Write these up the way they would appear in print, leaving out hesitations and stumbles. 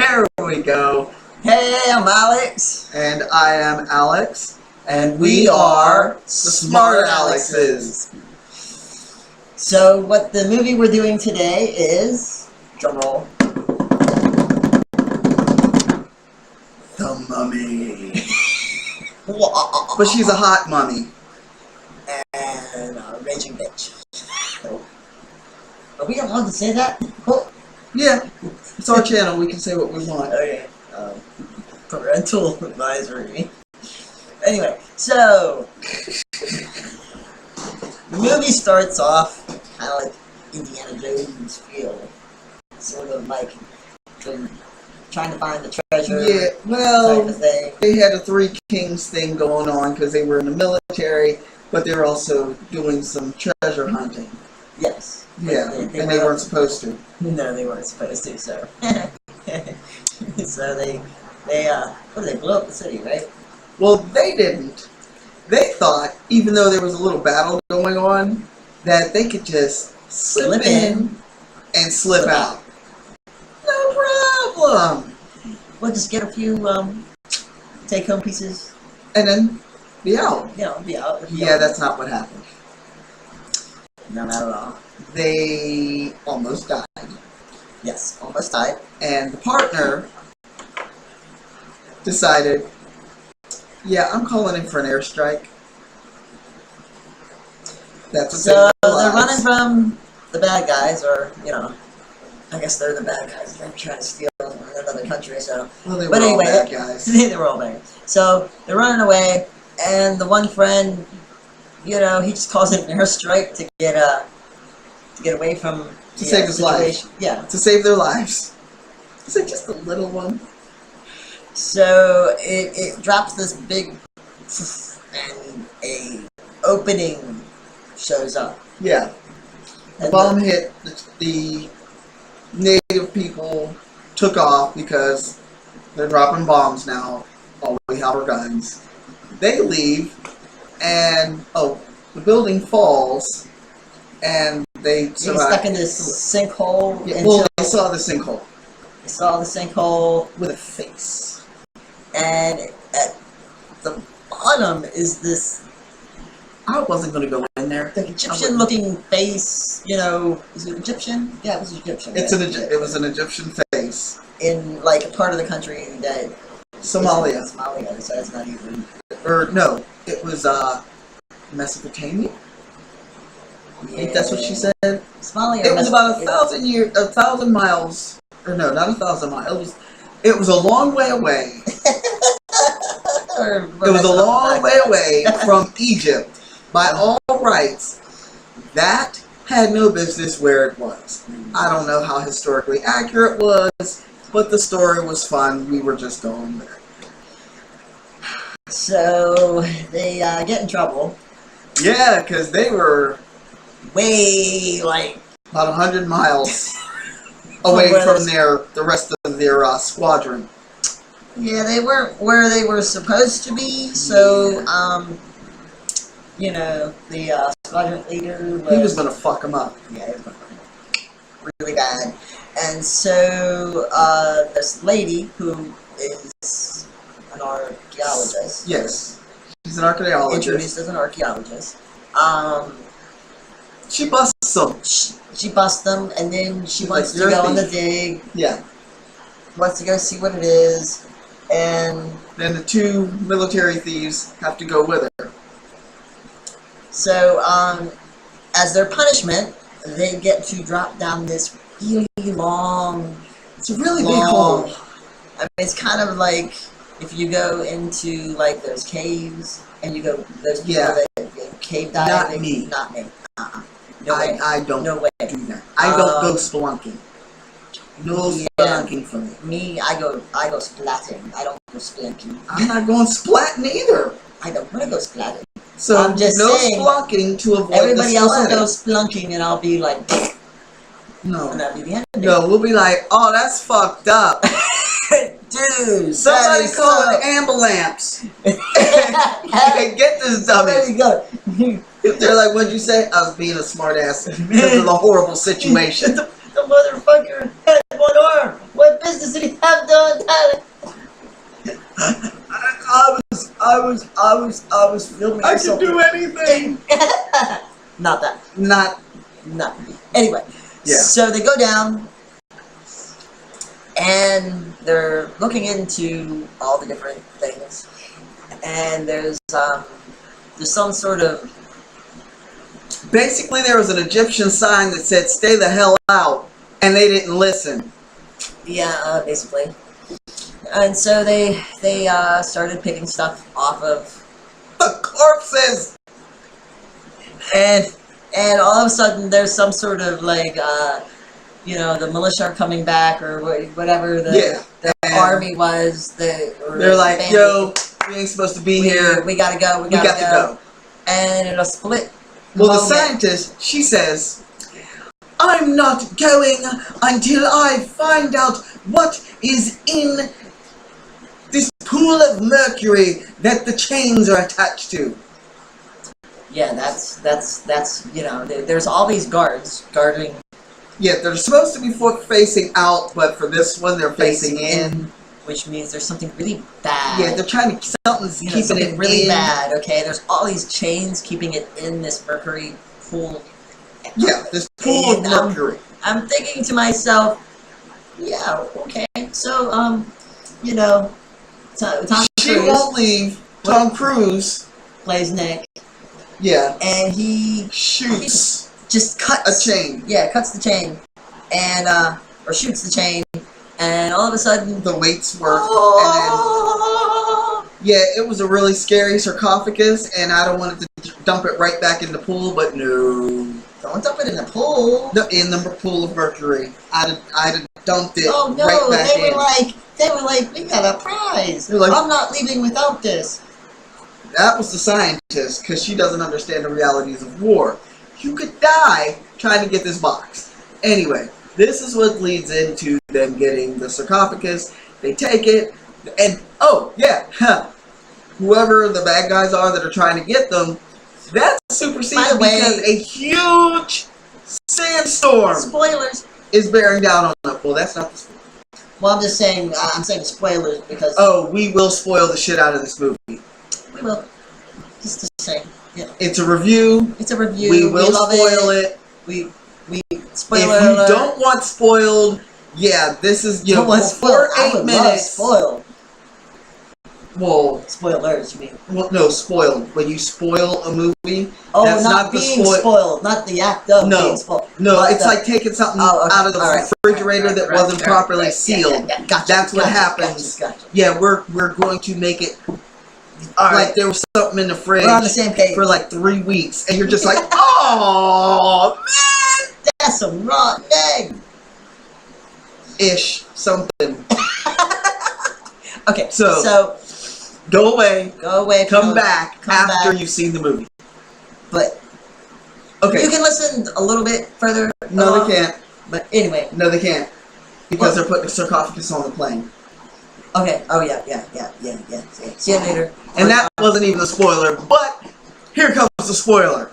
There we go. Hey, I'm Alex. And I am Alex. And we are the Smart Alexes. So what the movie we're doing today is, drumroll, The Mummy. But she's a hot mummy. And a raging bitch. Are we allowed to say that? Oh. Yeah, it's our channel. We can say what we want. Okay. Parental advisory. Anyway, so the movie starts off kind of like Indiana Jones feel, sort of like trying to find the treasure. Yeah, well, type of thing. They had a Three Kings thing going on because they were in the military, but they were also doing some treasure hunting. Yes. Yeah, and they weren't supposed to. No, they weren't supposed to. So, so they what did they blow up the city, right? Well, they didn't. They thought, even though there was a little battle going on, that they could just slip in and slip out. No problem. We'll just get a few take-home pieces, And then be out. Be out. Yeah, that's not what happened. No, not at all. They almost died. Yes, almost died. And the partner decided, yeah, I'm calling in for an airstrike. That's what so they're running from the bad guys, or I guess they're the bad guys. They're trying to steal from another country. So, well, they were all bad guys. They were all bad. So they're running away, and the one friend, he just calls it an airstrike to get away from save his life. Yeah, to save their lives. Is it just a little one? So it drops this big, and a opening shows up. Yeah. The bomb hit, the native people took off because they're dropping bombs now. All we have are guns. They leave, and the building falls, and they survive. Get stuck in this sinkhole. Yeah, well, they saw the sinkhole. They saw the sinkhole with a face. And at the bottom is this. I wasn't going to go in there. The Egyptian-looking face. Is it Egyptian? Yeah, it was Egyptian. It was an Egyptian face in like a part of the country that. Somalia. Somalia. So it's not even. Or no, it was Mesopotamia. I think that's what she said. Somalia. It was about 1,000 miles. Or no, not 1,000 miles. It was a long way away. It was a long way away from Egypt. By all rights, that had no business where it was. I don't know how historically accurate it was, but the story was fun. We were just going there. So they get in trouble. Yeah, because they were way about 100 miles away from the rest of their squadron. Yeah, they weren't where they were supposed to be, so, the squadron leader was... He was going to fuck them up. Yeah, he was going to fuck them up. Really bad. And so, this lady, who is an archaeologist... Yes, she's an archaeologist. Introduced as an archaeologist. She busts them. She busts them, and then she wants to go on the dig. Yeah. Wants to go see what it is, and then the two military thieves have to go with her. So, as their punishment, they get to drop down this really long... It's a really big hole. I mean, it's kind of like if you go into, those caves, and you go... Those people that cave diving. Not me. No way. I don't do that. I don't go spelunking. No spelunking for me. Me, I go splatting. I don't go spelunking. I'm not going splatting either. I don't want to go splatting. So I'm just saying, spelunking to avoid everybody else will go spelunking, and I'll be like, no. And that'll be the end of it. No, we'll be like, oh, that's fucked up. Dude, somebody call an ambulance. Get this dummy. There you go. They're like, what'd you say? I was being a smart ass because of the horrible situation. The motherfucker had one arm. What business business did he have doing that? I was filming. I can do anything. Not that. Not. No. Anyway. Yeah. So they go down, and they're looking into all the different things, and there's some sort of. Basically, there was an Egyptian sign that said "Stay the hell out," and they didn't listen. Yeah, basically. And so they started picking stuff off of The corpses. and all of a sudden there's some sort of like the militia are coming back or whatever the army was. They're like, yo, we ain't supposed to be here. We gotta go. We got to go. And it'll split. Well, the scientist, she says, I'm not going until I find out what is in this pool of mercury that the chains are attached to. Yeah, that's there's all these guards guarding. Yeah, they're supposed to be facing out, but for this one, they're facing in. Which means there's something really bad. Yeah, they're trying to keeping something it really in. bad. Okay, there's all these chains keeping it in this mercury pool. Yeah, this pool of mercury. I'm thinking to myself, yeah, okay. So Tom She Cruise won't leave. Tom Cruise plays Nick. Yeah. And he shoots just cuts a chain. Yeah, cuts the chain, and or shoots the chain, and all of a sudden the weights work. And then, yeah, it was a really scary sarcophagus, and I don't want to dump it right back in the pool, but no. Don't dump it in the pool. No, in the pool of mercury. I'd have dumped it right back in. They were like, we got a prize. Like, I'm not leaving without this. That was the scientist, because she doesn't understand the realities of war. You could die trying to get this box. Anyway, this is what leads into them getting the sarcophagus. They take it, and oh yeah, whoever the bad guys are that are trying to get them, that's superseded because a huge sandstorm is bearing down on them. Well, that's not the spoiler. Well, I'm just saying, I'm saying spoilers because... Oh, we will spoil the shit out of this movie. We will. Just to say, yeah. It's a review. It's a review. We will spoil it. We spoiler If you don't want spoiled, yeah, this is, you know, before 8 minutes. Spoiled. Well, spoilers, you mean? Well, no, spoiled. When you spoil a movie, oh, that's not being spoiled, not the act of being spoiled. No, it's like taking something out of the refrigerator that wasn't properly sealed. Yeah, gotcha, that's what happens. Gotcha. Yeah, we're going to make it like there was something in the fridge we're on the same page. For like 3 weeks, and you're just like, oh man, that's some rotten egg. Ish something. Okay, so go away. Come back after you've seen the movie. But okay, you can listen a little bit further. No, they can't. But anyway, no, they can't because they're putting the sarcophagus on the plane. Okay. Oh yeah. See you later. And that wasn't even a spoiler, but here comes the spoiler.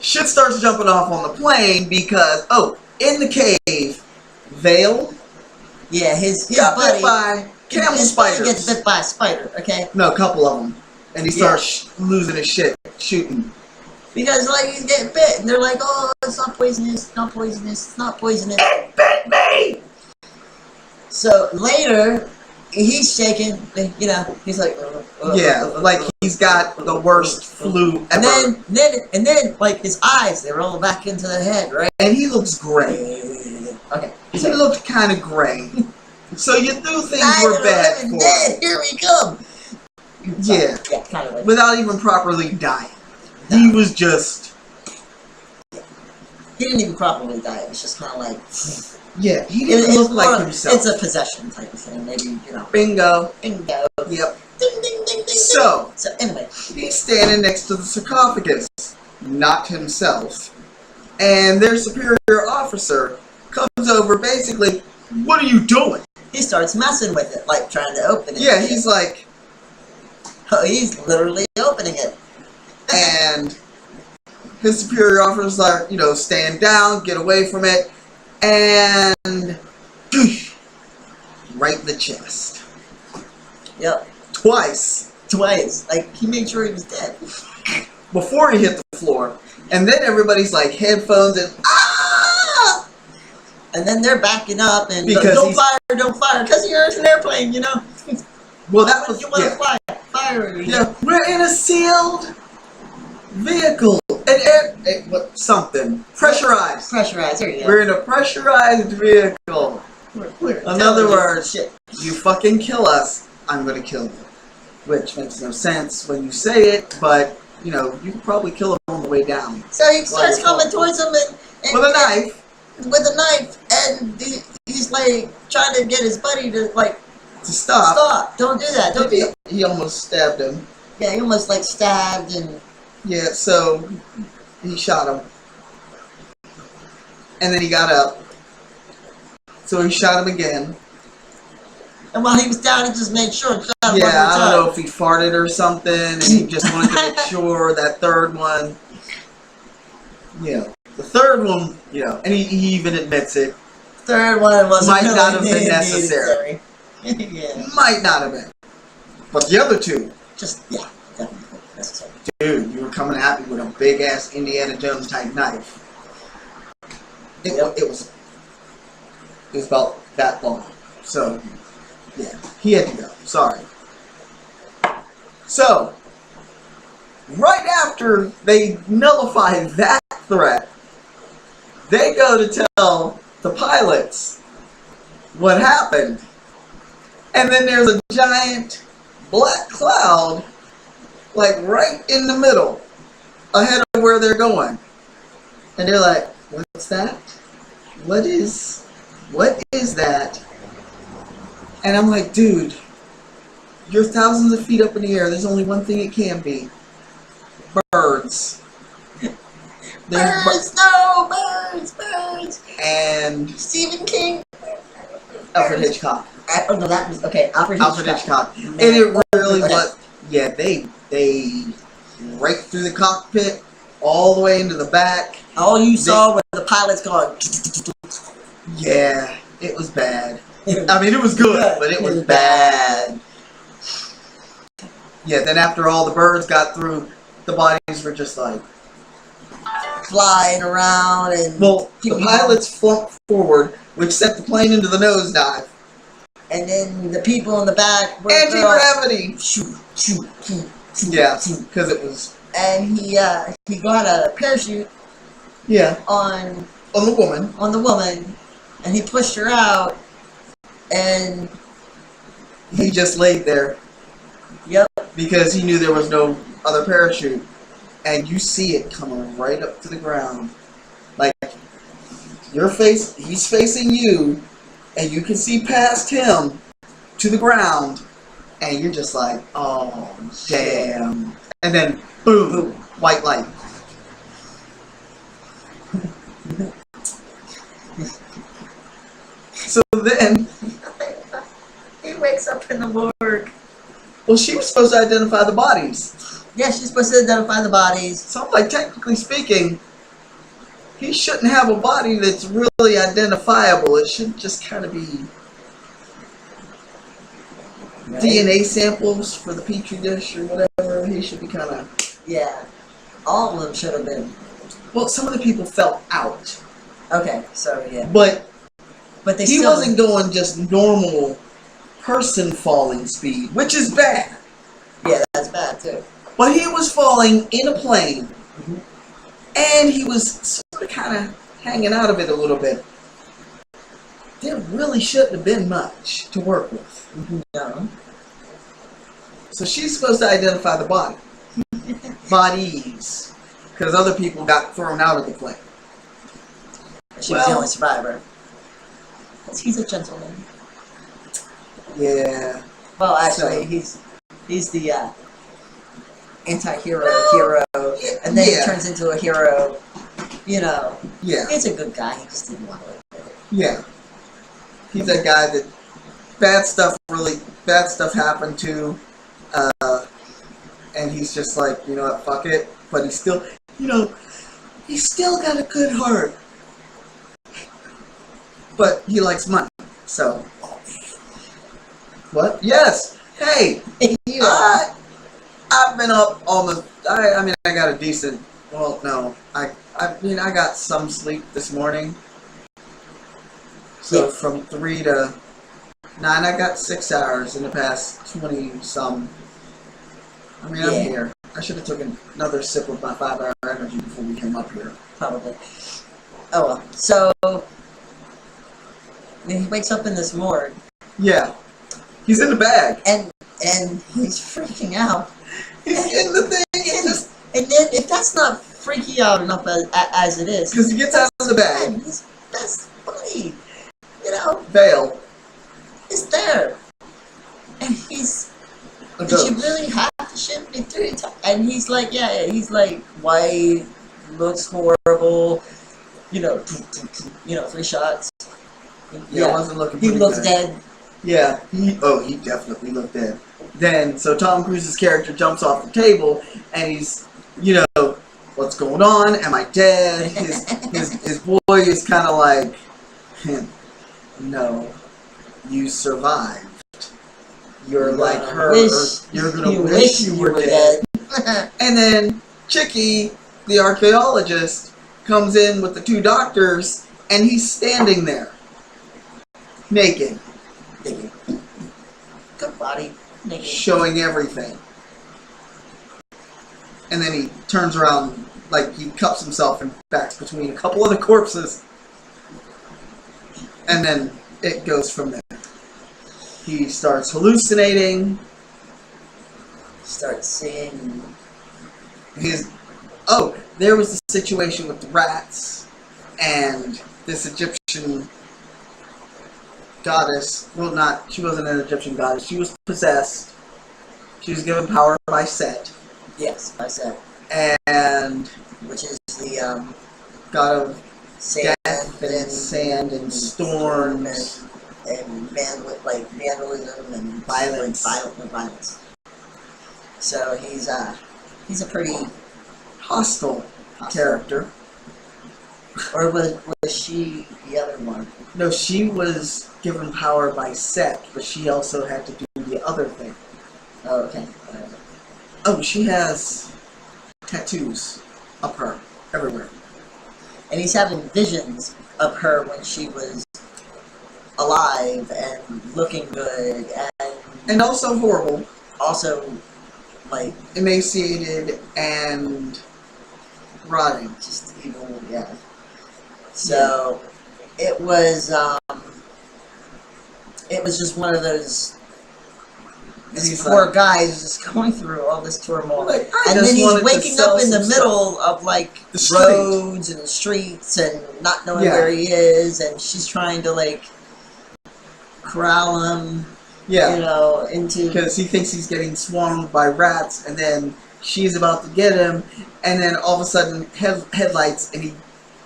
Shit starts jumping off on the plane because in the cave, Vale. Yeah, his got buddy bit by camel spiders. Gets bit by a spider. Okay. No, a couple of them, and he starts losing his shit, shooting. Because he's getting bit, and they're like, "Oh, it's not poisonous. It's not poisonous. It's not poisonous." It bit me. So later, he's shaking. He's like, like he's got the worst flu ever. And then, like his eyes, they roll back into the head, right? And he looks gray. Okay. He looked kind of gray. So you knew things were bad for him. Here we come. Yeah, kind of like without even properly dying. No. He was just. He didn't even properly die. It was just kind of like. Yeah, he didn't look like himself. It's a possession type of thing. Maybe Bingo. Yep. Ding, ding, ding, ding. So anyway, he's standing next to the sarcophagus, not himself, and their superior officer comes over. Basically, what are you doing? He starts messing with it, like trying to open it. Yeah, he's like. Oh, he's literally opening it. And his superior officer's like, stand down, get away from it, and right in the chest. Yep. Twice. Like, he made sure he was dead. Before he hit the floor. And then everybody's like, headphones and, ah! And then they're backing up and, Because don't fire, because you're in an airplane, you know? Well, that was, you want to fire. Yeah, we're in a sealed vehicle. Something. Pressurized. There you go. We're in a pressurized vehicle. In other words, shit. You fucking kill us, I'm gonna kill you. Which makes no sense when you say it, but, you know, you can probably kill him on the way down. So he starts coming towards him and with a knife. With a knife, and he's like trying to get his buddy to like to stop. Stop! Don't do that! Don't do that! He almost stabbed him. Yeah, he almost like stabbed and. Yeah, so he shot him, and then he got up. So he shot him again. And while he was down, he just made sure. I don't know if he farted or something, and he just wanted to make sure that third one. The third one, and he even admits it. Third one might not have been necessary. Yeah. Might not have been. But the other two. Definitely necessary. Dude, you were coming at me with a big ass Indiana Jones type knife. It was about that long. So, yeah, he had to go. Sorry. So, right after they nullify that threat, they go to tell the pilots what happened. And then there's a giant black cloud, like right in the middle, ahead of where they're going. And they're like, what's that? What is that? And I'm like, dude, you're thousands of feet up in the air. There's only one thing it can be. Birds. Birds! And Stephen King. Alfred Hitchcock. Oh no, that was okay. Alfred Hitchcock. And it really was. Yeah, they right through the cockpit, all the way into the back. All you saw was the pilots going. Yeah, it was bad. I mean, it was good, but it was bad. Yeah, then after all the birds got through, the bodies were just like flying around and. Well, the pilots flunked forward, which sent the plane into the nosedive. And then the people in the back were anti-gravity. Shoot. Yeah, because it was. And he got a parachute. Yeah. On the woman. On the woman, and he pushed her out, and he just laid there. Yep. Because he knew there was no other parachute, and you see it coming right up to the ground, like he's facing you. And you can see past him to the ground, and you're just like, oh, damn. And then, boom, white light. So then... he wakes up in the morgue. Well, she was supposed to identify the bodies. Yeah, she's supposed to identify the bodies. So I'm like, technically speaking, he shouldn't have a body that's really identifiable. It should just kind of be DNA samples for the petri dish or whatever. He should be kind of... Yeah. All of them should have been. Well, some of the people fell out. Okay, so yeah. But he wasn't going just normal person falling speed, which is bad. Yeah, that's bad too. But he was falling in a plane. Mm-hmm. And he was sort of kind of hanging out of it a little bit. There really shouldn't have been much to work with. Mm-hmm. No. So she's supposed to identify the body. Bodies. Because other people got thrown out of the plane. She was the only survivor. Because he's a gentleman. Yeah. Well, actually, he's the anti-hero hero, and then he turns into a hero. Yeah. He's a good guy. He just didn't want to admit it. Yeah. He's that guy that bad stuff happened to, and he's just like, you know what, fuck it. But he's still, he's still got a good heart. But he likes money, so. What? Yes. Hey, You are. I've been up almost. I mean, I got a decent. Well, no, I mean, I got some sleep this morning. So Yeah. from 3 to 9, I got 6 hours in the past 20 some. I mean, I'm Yeah. here. I should have taken another sip of my 5 hour energy before we came up here. Probably. Oh well. So he wakes up in this morgue, Yeah, he's in the bag. and he's freaking out. He's in the thing. It's just And then if that's not freaky out enough as it is, because he gets out of the bag. That's funny. You know, Veil. it's there, and he's. A Did you ghost. really have to ship me 3 times? And he's like, yeah, he's like white, looks horrible. You know, 3 shots. Yeah, I wasn't looking. He pretty looks good. dead. Yeah, he definitely looked dead. Then, so Tom Cruise's character jumps off the table, and he's, what's going on? Am I dead? His boy is kind of like, no, you survived. You're like her. You're gonna wish you were dead. And then Chicky, the archaeologist, comes in with the 2 doctors, and he's standing there, naked. Good body. Naked. Showing everything. And then he turns around, like he cups himself and backs between a couple other corpses. And then it goes from there. He starts hallucinating. Starts seeing. There was the situation with the rats and this Egyptian goddess. Well, she wasn't an Egyptian goddess. She was possessed. She was given power by Set. Yes, by Set. And which is the god of sand death and sand and storms and vandalism and violence. Violence. So he's a pretty hostile character. Or was she the other one? No, she was given power by Set, but she also had to do the other thing. Oh, okay. Oh, she has tattoos of her everywhere. And he's having visions of her when she was alive and looking good and also horrible. Also, like emaciated and rotting. Just evil, yeah. So it was just one of those. This poor guy is just going through all this turmoil, like, and then he's waking up in the middle of like roads and streets and not knowing where he is, and she's trying to like corral him. Yeah, into because he thinks he's getting swarmed by rats, and then she's about to get him, and then all of a sudden headlights, and he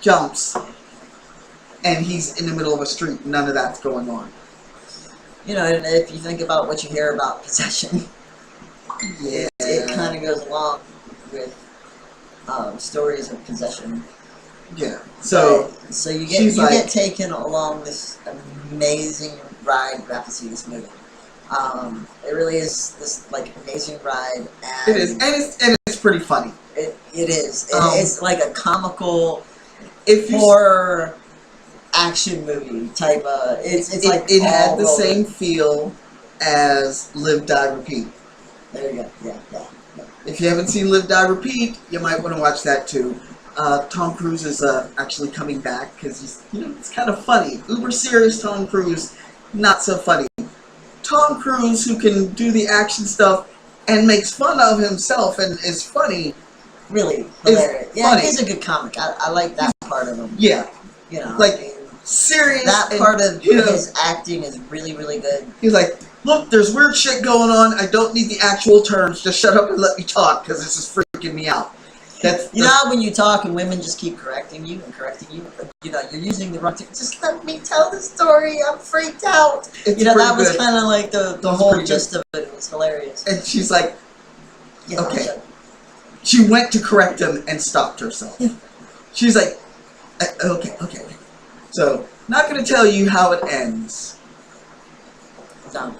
jumps, and he's in the middle of a street. None of that's going on. And if you think about what you hear about possession, it kind of goes along with stories of possession. Yeah. So you get taken along this amazing ride you have to see this movie. It really is this like amazing ride. And it is, and it's pretty funny. It is. It's like a comical if horror action movie type of. It had the same feel as Live, Die, Repeat. There you go. Yeah. If you haven't seen Live, Die, Repeat, you might want to watch that too. Tom Cruise is actually coming back because he's, it's kind of funny. Uber serious Tom Cruise, not so funny. Tom Cruise, who can do the action stuff and makes fun of himself and is funny. Really hilarious. Yeah, he's a good comic. I like that part of him. Yeah. Like, serious. That part of his acting is really, really good. He's like, look, there's weird shit going on. I don't need the actual terms. Just shut up and let me talk because this is freaking me out. You know how when you talk and women just keep correcting you and correcting you? You're using the wrong term. Just let me tell the story. I'm freaked out. That was kind of like the whole gist of it. It was hilarious. And she's like, okay. She went to correct him and stopped herself. She's like, okay. So, not going to tell you how it ends. No.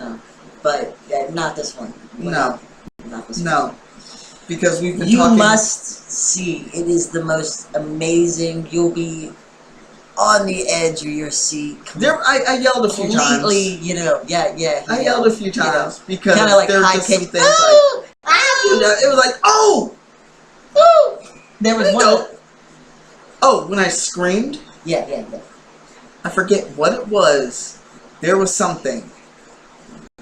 No. But not this one. No. Not this one. No. Because we've been You talking... must see. It is the most amazing. You'll be on the edge of your seat. I yelled a few times. Completely, you know, yeah. I yelled a few times because kind of like there were high just some pitched. things it was like, oh! There was one. Oh, when I screamed? Yeah. I forget what it was. There was something.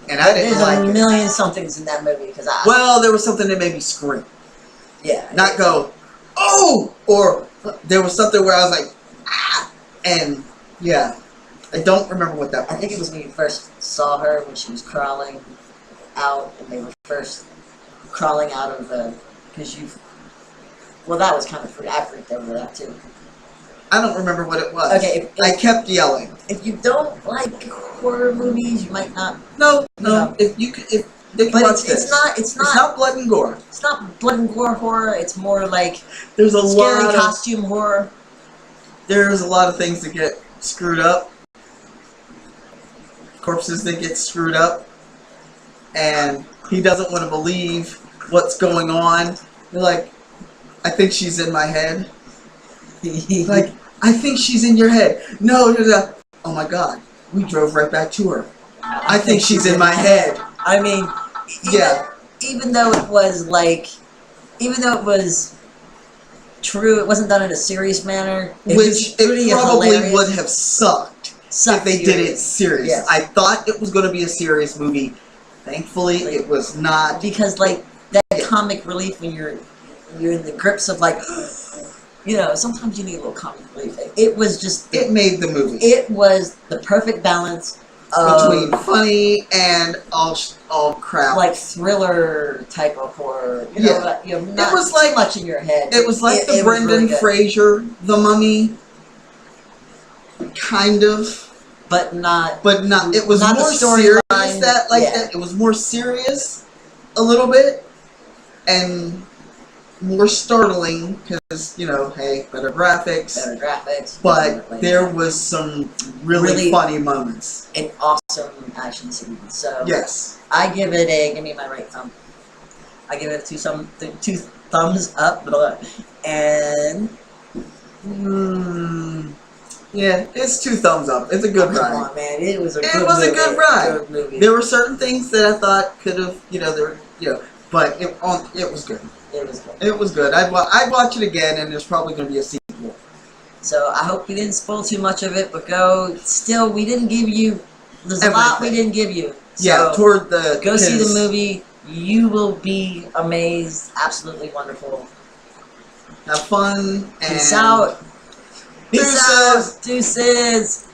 And I didn't like it. There's a million somethings in that movie because Well, there was something that made me scream. Yeah. Not go, oh! Or there was something where I was like, ah! And, yeah. I don't remember what that was. I think it was when you first saw her when she was crawling out and they were first crawling out of the... Because you... Well, that was kind of I freaked over that too. I don't remember what it was. Okay, I kept yelling. If you don't like horror movies, you might not... No. No. If they can watch this. It's not blood and gore. It's not blood and gore horror. It's more like there's a scary lot costume horror. There's a lot of things that get screwed up. Corpses that get screwed up. And he doesn't want to believe what's going on. You're like, I think she's in my head. Like, I think she's in your head. No. Oh my God. We drove right back to her. I think she's in my head. I mean, even though it was true, it wasn't done in a serious manner. Which it probably hilarious. would have sucked if they did it serious. Yes. I thought it was going to be a serious movie. Thankfully, it was not. Because like that comic relief when you're in the grips of like, you know, sometimes you need a little comic relief. It was just. It made the movie. It was the perfect balance between funny and all crap, like thriller type of horror. You know, not it was like much in your head. It was like the Brendan Fraser, The Mummy, kind of, but not. It was not more serious. That it was more serious, a little bit, and more startling because hey, better graphics. But there was some really funny moments and awesome action scenes. So yes, I give it give me my right thumb. I give it two thumbs up, and yeah, it's 2 thumbs up. It's a good ride. Come on, man, it was a good ride. There were certain things that I thought could have, but it was good. It was good. It was good. I'd watch it again, and there's probably going to be a sequel. So I hope we didn't spoil too much of it, but we didn't give you. There's a lot we didn't give you. So toward the go see the movie. You will be amazed. Absolutely wonderful. Have fun. Peace out. Deuces. Deuces.